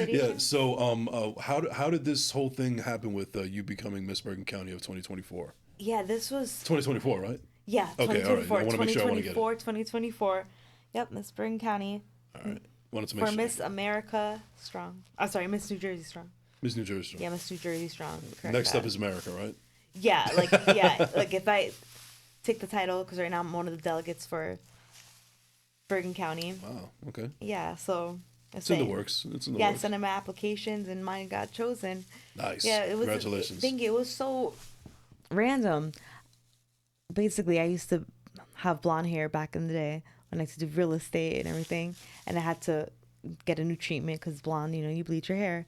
Yeah. So, how did this whole thing happen with you becoming Miss Bergen County of 2024? Yeah, this was 2024, right? Yeah. Okay. All right. I want to make sure I want to get it. 2024. Yep, Miss Bergen County. All right. Wanted to make for sure. Miss America Strong. I'm sorry, Miss New Jersey Strong. Miss New Jersey Strong. Yeah, Miss New Jersey Strong. Next up is America, right? Yeah, like like if I take the title, because right now I'm one of the delegates for Bergen County. Wow. Okay. Yeah, so it's in the works. Yeah, I sent in my applications and mine got chosen. Nice. Yeah, it was. Congratulations. Thank you. It was so random. Basically, I used to have blonde hair back in the day when I used to do real estate and everything, and I had to get a new treatment because blonde, you bleach your hair.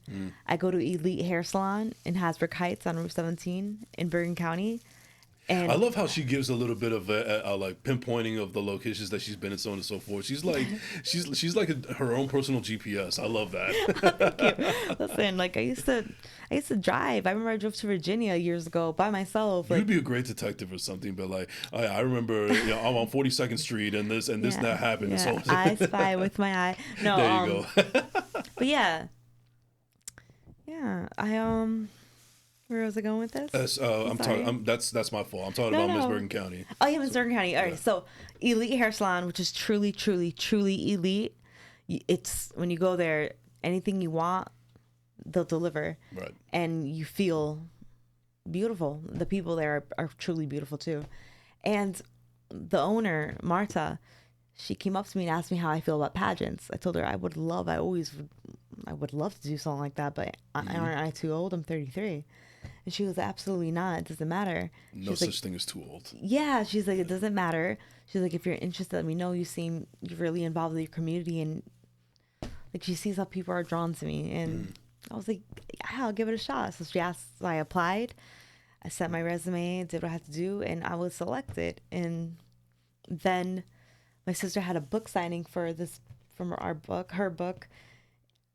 I go to Elite Hair Salon in Hasbrook Heights on Route 17 in Bergen County. And I love how she gives a little bit of a like pinpointing of the locations that she's been and so on and so forth. She's like she's like her own personal GPS. I love that. Thank you. Listen, like I used to drive. I remember I drove to Virginia years ago by myself. You'd be a great detective or something, but like I remember I'm on 42nd Street and this and that happened. Yeah. So I spy with my eye. No, there you go. But yeah, I where was I going with this? That's that's my fault. I'm talking about Miss Bergen County. Oh yeah, Miss Bergen County. All right, so Elite Hair Salon, which is truly, truly, truly elite. It's when you go there, anything you want, they'll deliver. Right. And you feel beautiful. The people there are truly beautiful too. And the owner, Marta, she came up to me and asked me how I feel about pageants. I told her I would love to do something like that, but aren't I too old? I'm 33. And she was absolutely not. It doesn't matter. No such thing as too old. Yeah, she's like, it doesn't matter. She's like, if you're interested, let me know. You're really involved with your community, and like she sees how people are drawn to me. And I was like, yeah, I'll give it a shot. So she asked, so I applied. I sent my resume, did what I had to do, and I was selected. And then my sister had a book signing from her book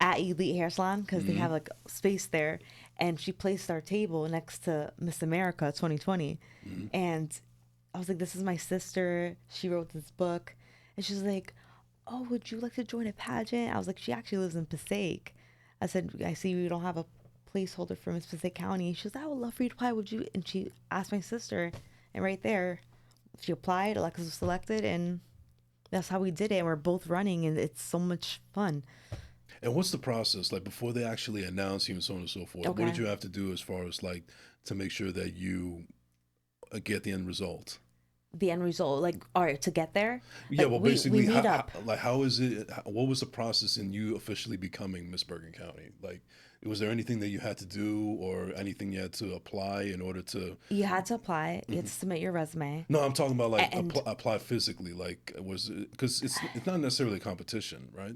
at Elite Hair Salon, because they have like space there, and she placed our table next to Miss America 2020. And I was like, this is my sister, she wrote this book. And she's like, oh, would you like to join a pageant? I was like, she actually lives in Passaic. I said, I see you don't have a placeholder for Miss Passaic County. She was like, I would love for you to apply. Would you? And she asked my sister, and right there she applied. Alexis was selected, and that's how we did it. And we're both running, and it's so much fun. And what's the process like before they actually announce you and so on and so forth? Okay. What did you have to do as far as like to make sure that you get the end result? The end result, like, all right, to get there? Yeah, like, well, basically, we meet up. how is it? What was the process in you officially becoming Miss Bergen County? Like, was there anything that you had to do or anything you had to apply in order to? You had to apply. You had to submit your resume. No, I'm talking about like apply physically. Like, was it because it's not necessarily a competition, right?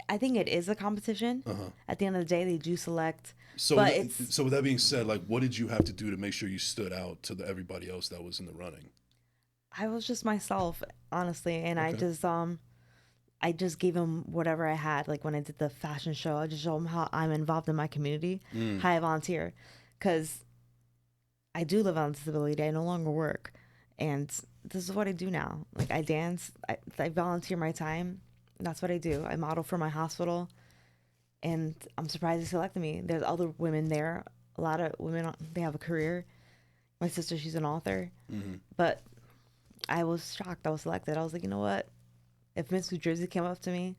I think it is a competition. At the end of the day, they do select. So, so with that being said, like, what did you have to do to make sure you stood out to everybody else that was in the running? I was just myself, honestly, and I just I just gave him whatever I had. Like when I did the fashion show, I just showed him how I'm involved in my community, how I volunteer. Because I do live on disability. I no longer work. And this is what I do now. Like I dance, I volunteer my time. That's what I do. I model for my hospital. And I'm surprised they selected me. There's other women there. A lot of women, they have a career. My sister, she's an author. But I was shocked I was selected. I was like, you know what? If Miss New Jersey came up to me,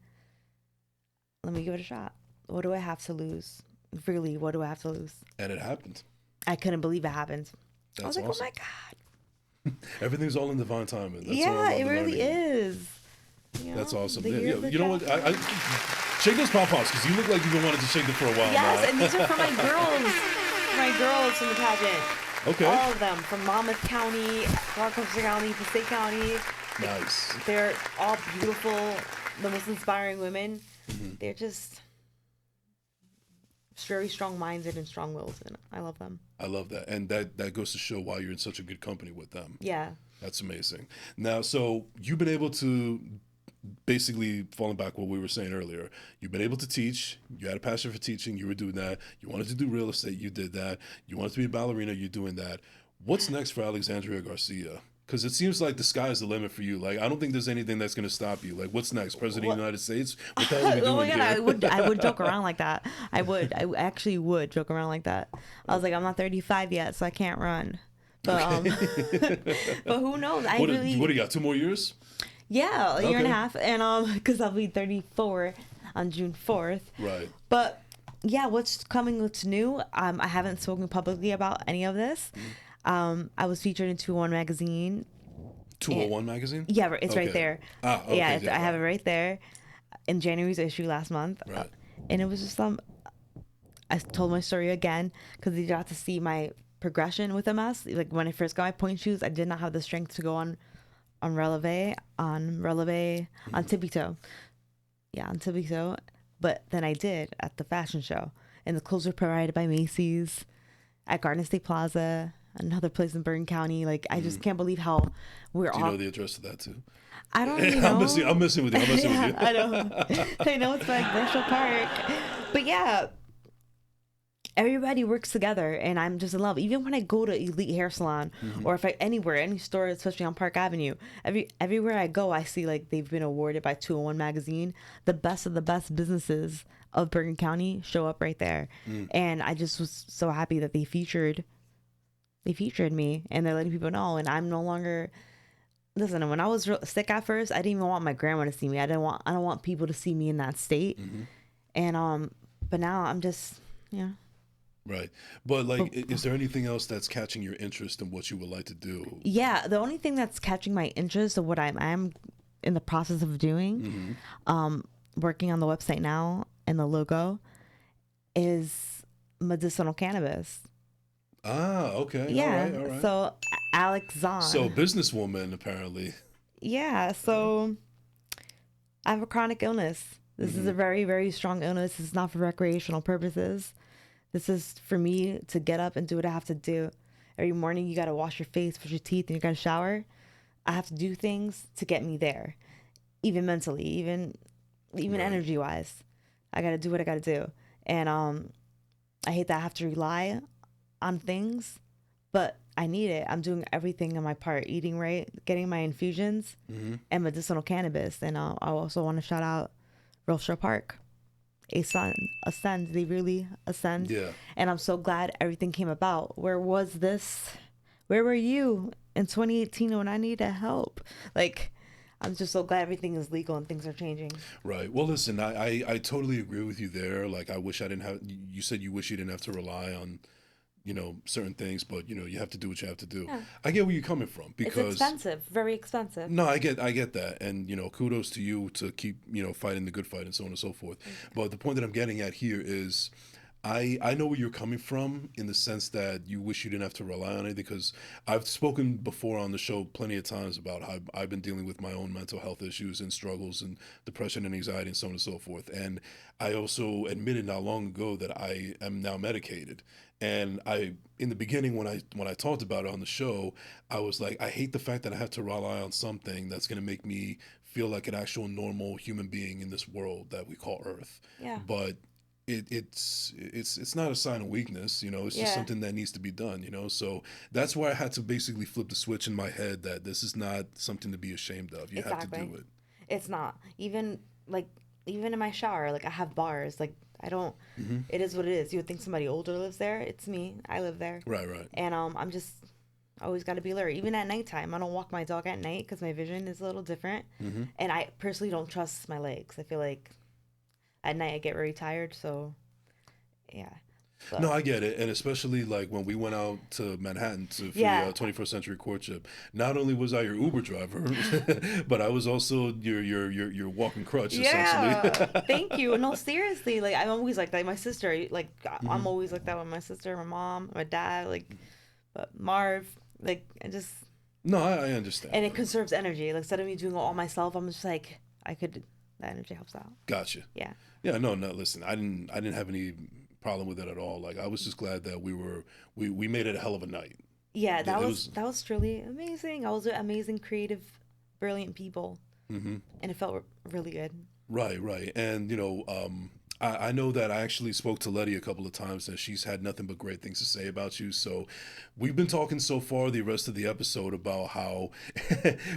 let me give it a shot. What do I have to lose? Really, what do I have to lose? And it happened. I couldn't believe it happened. That's I was like, awesome. Oh my God. Everything's all in divine timing. That's yeah, it really is. You know, that's awesome. You know what? I shake those pom-poms because you look like you've been wanting to shake them for a while. Yes, now. And these are for my girls. My girls from the pageant. Okay. All of them from Monmouth County, Alexandria County, Passaic County. Nice. They're all beautiful, the most inspiring women. They're just very strong-minded and strong-willed, and I love them. I love that, and that goes to show why you're in such a good company with them. Yeah. That's amazing. Now, so you've been able to, basically falling back what we were saying earlier, you've been able to teach. You had a passion for teaching. You were doing that. You wanted to do real estate. You did that. You wanted to be a ballerina. You're doing that. What's next for Alexandria Garcia? Because it seems like the sky is the limit for you. Like, I don't think there's anything that's going to stop you. Like, what's next? President of the United States? What the hell are we doing Oh my God, here? I would joke around like that. I actually would joke around like that. I was like, I'm not 35 yet, so I can't run. But but who knows? What do you got? 2 more years? Yeah, a year and a half, and because I'll be 34 on June 4th. Right. But yeah, what's coming? What's new? I haven't spoken publicly about any of this. I was featured in 201 magazine. 201 magazine? Yeah, it's right there. Okay, yeah, I have it right there in January's issue last month. Right. And it was just I told my story again because they got to see my progression with MS. Like when I first got my point shoes, I did not have the strength to go on releve, on tippy toe. Yeah, on tippy toe. But then I did at the fashion show. And the clothes were provided by Macy's at Garden State Plaza, another place in Bergen County. Like, I just can't believe how we're all... Do you know the address of that, too? I don't really know. I'm messing with you. with you. I know. I know it's like Glacial Park. But yeah, everybody works together, and I'm just in love. Even when I go to Elite Hair Salon, or if anywhere, any store, especially on Park Avenue, everywhere I go, I see like they've been awarded by 201 magazine. The best of the best businesses of Bergen County show up right there, and I just was so happy that they featured me, and they're letting people know. And I'm no longer. Listen, when I was sick at first, I didn't even want my grandma to see me. I don't want people to see me in that state, and but now I'm just Right. But like, is there anything else that's catching your interest in what you would like to do? Yeah, the only thing that's catching my interest of what I'm in the process of doing, working on the website now and the logo, is medicinal cannabis. Ah, okay. Yeah. All right. So Alex Zahn. So businesswoman, apparently. Yeah. So I have a chronic illness. This is a very, very strong illness. It's not for recreational purposes. This is for me to get up and do what I have to do. Every morning you got to wash your face, brush your teeth, and you got to shower. I have to do things to get me there, even mentally, even energy wise. I got to do what I got to do. And I hate that I have to rely on things, but I need it. I'm doing everything on my part, eating right, getting my infusions, and medicinal cannabis. And I also want to shout out Glacial Park. Ascend. They really ascend. Yeah. And I'm so glad everything came about. Where was this? Where were you in 2018 when I needed help? Like, I'm just so glad everything is legal and things are changing. Right. Well, listen, I totally agree with you there. Like, I wish I didn't have, you said you wish you didn't have to rely on, certain things, but you have to do what you have to do. Yeah. I get where you're coming from because it's expensive, very expensive. No, I get that, and kudos to you to keep fighting the good fight and so on and so forth. But the point that I'm getting at here is, I know where you're coming from in the sense that you wish you didn't have to rely on it, because I've spoken before on the show plenty of times about how I've been dealing with my own mental health issues and struggles and depression and anxiety and so on and so forth. And I also admitted not long ago that I am now medicated. And in the beginning, when I talked about it on the show, I was like, I hate the fact that I have to rely on something that's going to make me feel like an actual normal human being in this world that we call Earth. Yeah. But it's not a sign of weakness, you know. It's just something that needs to be done, you know. So that's why I had to basically flip the switch in my head that this is not something to be ashamed of. You have to do it. It's not. Even in my shower, like I have bars. Like I don't. It is what it is. You would think somebody older lives there. It's me. I live there. Right. And I'm just always got to be alert. Even at nighttime, I don't walk my dog at night because my vision is a little different. And I personally don't trust my legs. I feel like at night I get very tired. So yeah. But. No, I get it, and especially like when we went out to Manhattan for the 21st Century Courtship. Not only was I your Uber driver, but I was also your walking crutch. Essentially. Thank you. No, seriously, like I'm always like that. My sister, like I'm always like that with my sister, my mom, my dad, like, but Marv, like I just. No, I understand. And it conserves energy. Like instead of me doing it all myself, I'm just like that energy helps out. Gotcha. Yeah. Yeah. No. Listen, I didn't have any problem with it at all. Like I was just glad that we made it a hell of a night. Yeah, that was truly amazing. I was with amazing, creative, brilliant people, and it felt really good. Right, and you know, I know that I actually spoke to Letty a couple of times, and she's had nothing but great things to say about you. So we've been talking so far the rest of the episode about how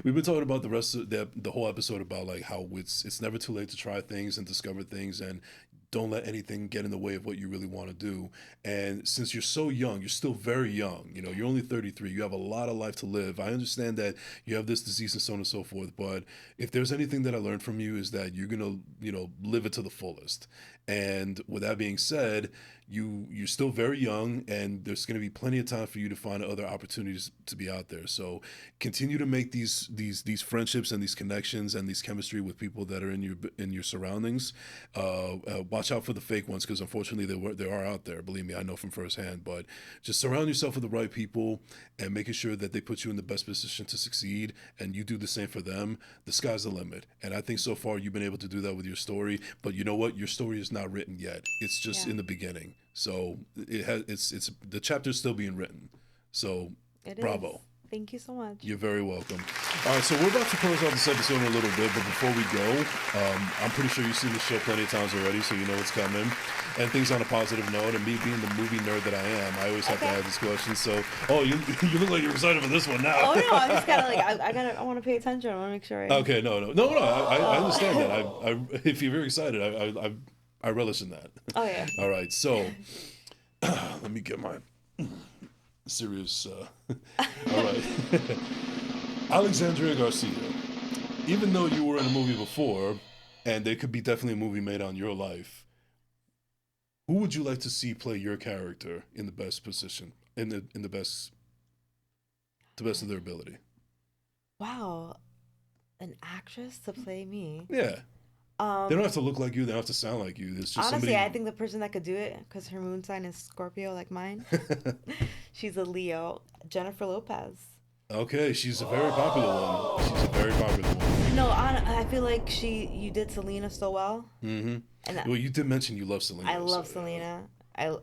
we've been talking about the rest of the whole episode about like how it's never too late to try things and discover things, and don't let anything get in the way of what you really want to do. And since you're so young, you're still very young, you know, you're only 33, you have a lot of life to live. I understand that you have this disease and so on and so forth, but if there's anything that I learned from you is that you're going to, you know, live it to the fullest. And with that being said, you're still very young, and there's going to be plenty of time for you to find other opportunities to be out there. So continue to make these friendships and these connections and these chemistry with people that are in your surroundings. Watch out for the fake ones, because unfortunately they are out there. Believe me, I know from firsthand. But just surround yourself with the right people and making sure that they put you in the best position to succeed, and you do the same for them. The sky's the limit, and I think so far you've been able to do that with your story. But you know what? Your story is not written yet. It's just in the beginning. So it's the chapter's still being written. So bravo. Thank you so much. You're very welcome. All right, so we're about to close out this episode in a little bit, but before we go, I'm pretty sure you've seen the show plenty of times already, so you know what's coming. And things on a positive note, and me being the movie nerd that I am, I always have to add this question. So, you look like you're excited for this one now. Oh no, I'm just kind of like I want to pay attention. I want to make sure. Okay, no. I understand that. I if you're very excited, I relish in that. Oh yeah. All right, so let me get my serious. All right. Alexandria Garcia, even though you were in a movie before, and there could be definitely a movie made on your life, who would you like to see play your character in the best position, in the best, to the best of their ability? Wow, an actress to play me. Yeah. They don't have to look like you. They don't have to sound like you. It's just honestly, somebody. I think the person that could do it, because her moon sign is Scorpio, like mine. She's a Leo. Jennifer Lopez. Okay, she's a very popular one. She's a very popular one. No, I feel like you did Selena so well. Mm-hmm. And well, you did mention you love Selena. I love Selena. I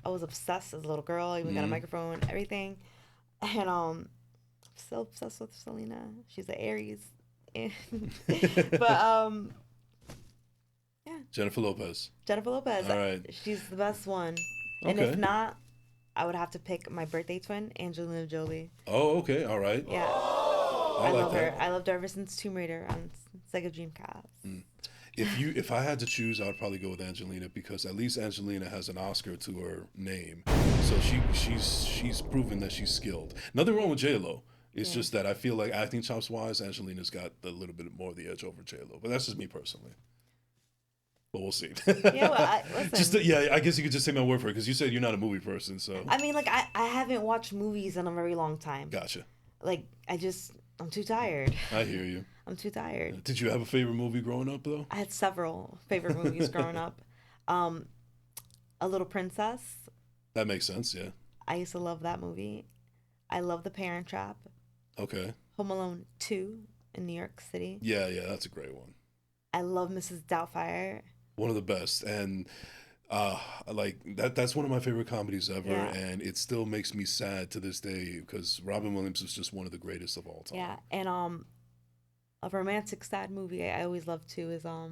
was obsessed as a little girl. I even got a microphone, everything. And I'm so obsessed with Selena. She's an Aries. But yeah. Jennifer Lopez. All right. She's the best one. Okay. And if not, I would have to pick my birthday twin, Angelina Jolie. Oh, okay. All right. Yeah. I love her. I loved her ever since Tomb Raider on Sega Dreamcast. If I had to choose, I would probably go with Angelina, because at least Angelina has an Oscar to her name, so she's proven that she's skilled. Nothing wrong with J-Lo. It's just that I feel like acting chops wise, Angelina's got a little bit more of the edge over J-Lo. But that's just me personally. But we'll see. Yeah, well, listen. I guess you could just take my word for it, because you said you're not a movie person. So I mean, like I haven't watched movies in a very long time. Gotcha. Like I'm too tired. I hear you. I'm too tired. Did you have a favorite movie growing up though? I had several favorite movies growing up. A Little Princess. That makes sense. Yeah. I used to love that movie. I love The Parent Trap. Okay. Home Alone 2 in New York City. Yeah, that's a great one. I love Mrs. Doubtfire. One of the best, and like that's one of my favorite comedies ever, and it still makes me sad to this day, because Robin Williams is just one of the greatest of all time. Yeah, and a romantic sad movie I always love too is I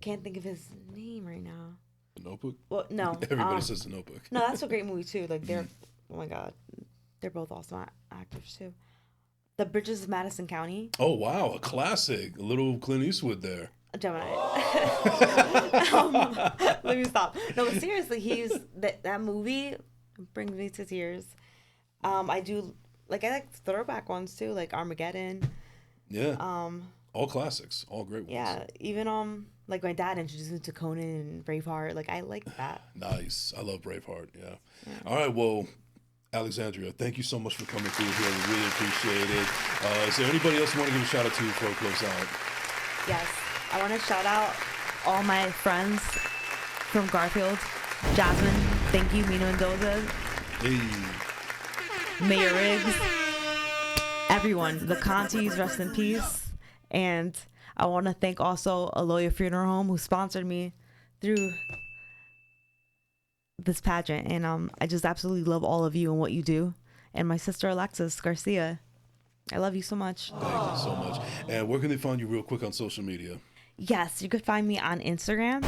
can't think of his name right now. The Notebook? Well, no. Everybody says The Notebook. No, that's a great movie too. Like they're, oh my god, they're both awesome actors too. The Bridges of Madison County. Oh wow, a classic. A little Clint Eastwood there. Gemini. Let me stop. No, but seriously, that movie brings me to tears. I like throwback ones too, like Armageddon. Yeah. All classics, all great ones. Yeah, even like my dad introduced me to Conan and Braveheart. Like I like that. Nice. I love Braveheart. Yeah. All right. Well, Alexandria, thank you so much for coming through here. We really appreciate it. Is there anybody else you want to give a shout out to before we close out? Yes, I want to shout out all my friends from Garfield. Jasmine, thank you. Mina Mendoza. Hey. Mayor Riggs. Everyone. The Contis, rest in peace. And I want to thank also Aloya Funeral Home who sponsored me through this pageant. And I just absolutely love all of you and what you do. And my sister Alexis Garcia. I love you so much. Thank you so much. And where can they find you real quick on social media? Yes, you could find me on Instagram.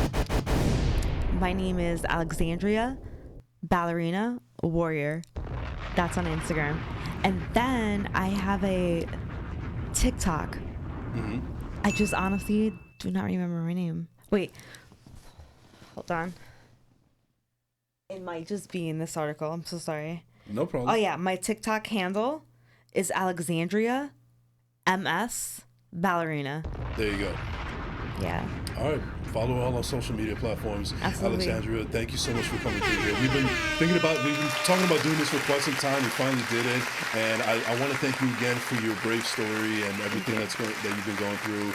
My name is Alexandria Ballerina Warrior. That's on Instagram. And then I have a TikTok. Mm-hmm. I just honestly do not remember my name. Wait. Hold on. It might just be in this article. I'm so sorry. No problem. Oh, yeah. My TikTok handle is Alexandria MS Ballerina. There you go. Yeah. All right. Follow all our social media platforms. Absolutely. Alexandria, thank you so much for coming through here. We've been talking about doing this for quite some time. We finally did it. And I want to thank you again for your brave story and everything that you've been going through.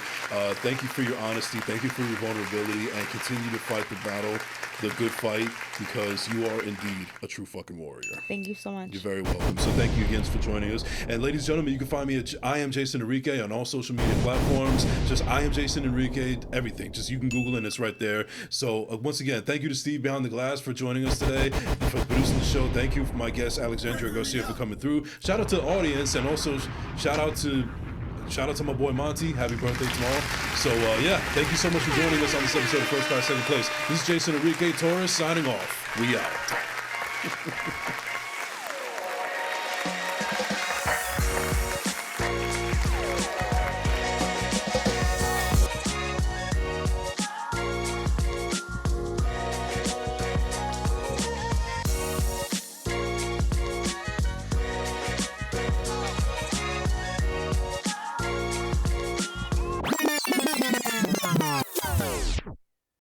Thank you for your honesty. Thank you for your vulnerability, and continue to fight the battle, the good fight, because you are indeed a true fucking warrior. Thank you so much. You're very welcome. So thank you again for joining us. And ladies and gentlemen, you can find me at I am Jason Enrique on all social media platforms. Just I am Jason Enrique, everything. Just you can Google it and it's right there. So once again, thank you to Steve behind the glass for joining us today, for producing the show. Thank you for my guest Alexandria Garcia for coming through. Shout out to the audience, and also shout out to my boy Monty. Happy birthday tomorrow. So thank you so much for joining us on this episode of First Class Second Place. This is Jason Enrique Torres signing off. We out.